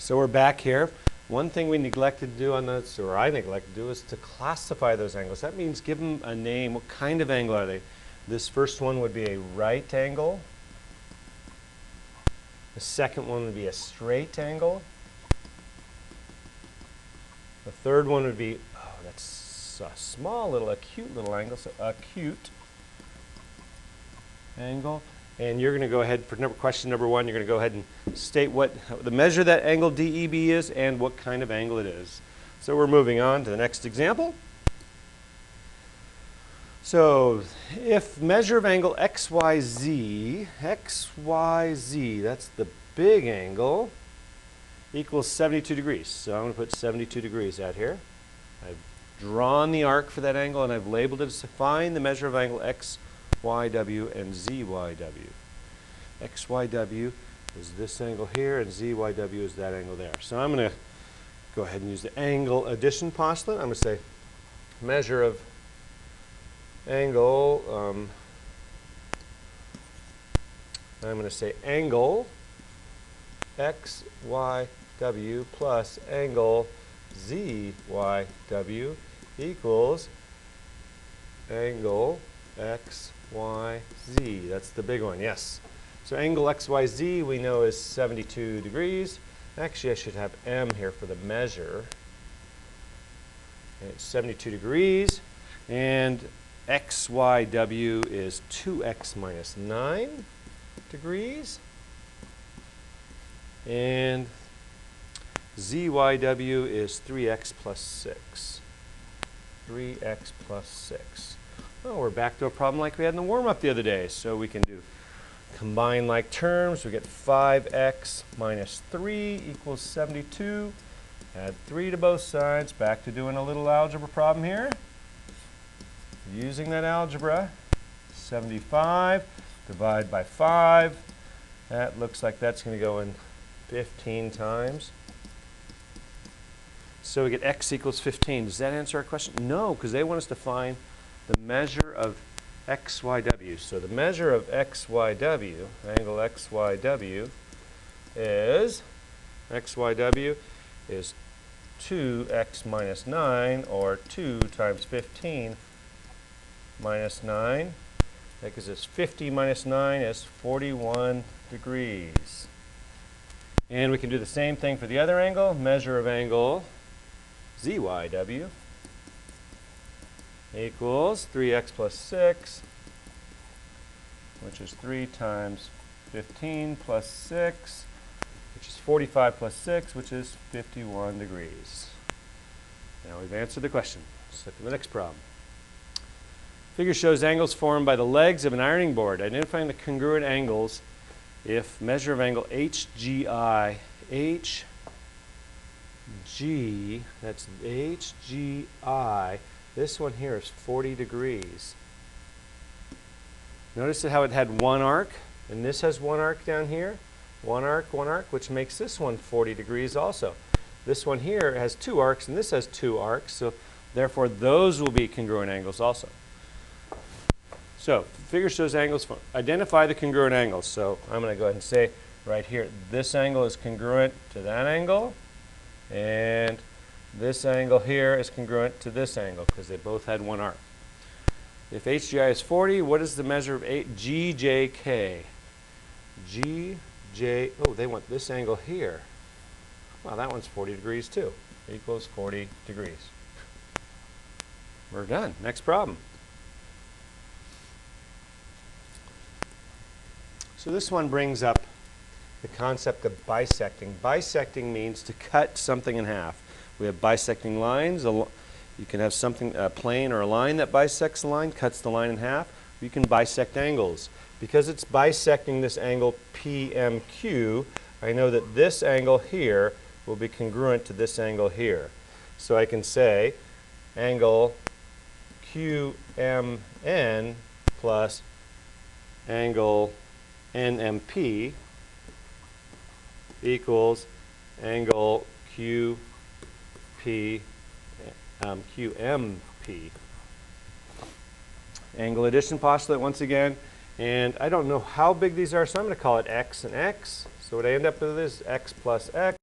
So we're back here. One thing we neglected to do on this, or I neglected to do, is to classify those angles. That means give them a name. What kind of angle are they? This first one would be a right angle. The second one would be a straight angle. The third one would be, oh, that's a small little, acute little angle, so acute angle. And you're going to go ahead for question number one. You're going to go ahead and state what the measure of that angle DEB is and what kind of angle it is. So we're moving on to the next example. So if measure of angle XYZ, that's the big angle, equals 72 degrees. So I'm going to put 72 degrees out here. I've drawn the arc for that angle and I've labeled it to find the measure of angle XYW and ZYW. XYW is this angle here and ZYW is that angle there. So I'm going to go ahead and use the angle addition postulate. I'm going to say measure of angle, I'm going to say angle XYW plus angle ZYW equals angle XYZ. That's the big one, yes. So angle XYZ we know is 72 degrees. Actually, I should have M here for the measure. And it's 72 degrees. And XYW is 2x minus 9 degrees. And ZYW is 3x plus 6. 3x plus 6. Oh, we're back to a problem like we had in the warm-up the other day. So we can do combine like terms. We get 5x minus 3 equals 72. Add 3 to both sides. Back to doing a little algebra problem here. Using that algebra, 75 divide by 5. That looks like that's going to go in 15 times. So we get x equals 15. Does that answer our question? No, because they want us to find the measure of XYW. So the measure of XYW, angle XYW, is 2x minus 9, or 2 times 15 minus 9. Because it's 50 minus 9 is 41 degrees. And we can do the same thing for the other angle. Measure of angle ZYW equals 3x plus 6, which is 3 times 15 plus 6, which is 45 plus 6, which is 51 degrees. Now we've answered the question. Let's look at the next problem. Figure shows angles formed by the legs of an ironing board. Identifying the congruent angles if measure of angle HGI, that's HGI, this one here is 40 degrees. Notice how it had one arc, and this has one arc down here. One arc, which makes this one 40 degrees also. This one here has two arcs, and this has two arcs, so therefore those will be congruent angles also. So, figure shows angles. Identify the congruent angles. So, I'm going to go ahead and say right here, this angle is congruent to that angle, and this angle here is congruent to this angle because they both had one arc. If HGI is 40, what is the measure of GJK? Oh, they want this angle here. Well, that one's 40 degrees too. Equals 40 degrees. We're done. Next problem. So this one brings up the concept of bisecting. Bisecting means to cut something in half. We have bisecting lines. You can have something, a plane or a line that bisects a line, cuts the line in half. You can bisect angles. Because it's bisecting this angle PMQ, I know that this angle here will be congruent to this angle here. So I can say angle QMN plus angle NMP equals angle QMP. Angle addition postulate once again. And I don't know how big these are, so I'm going to call it x and x. So what I end up with is x plus x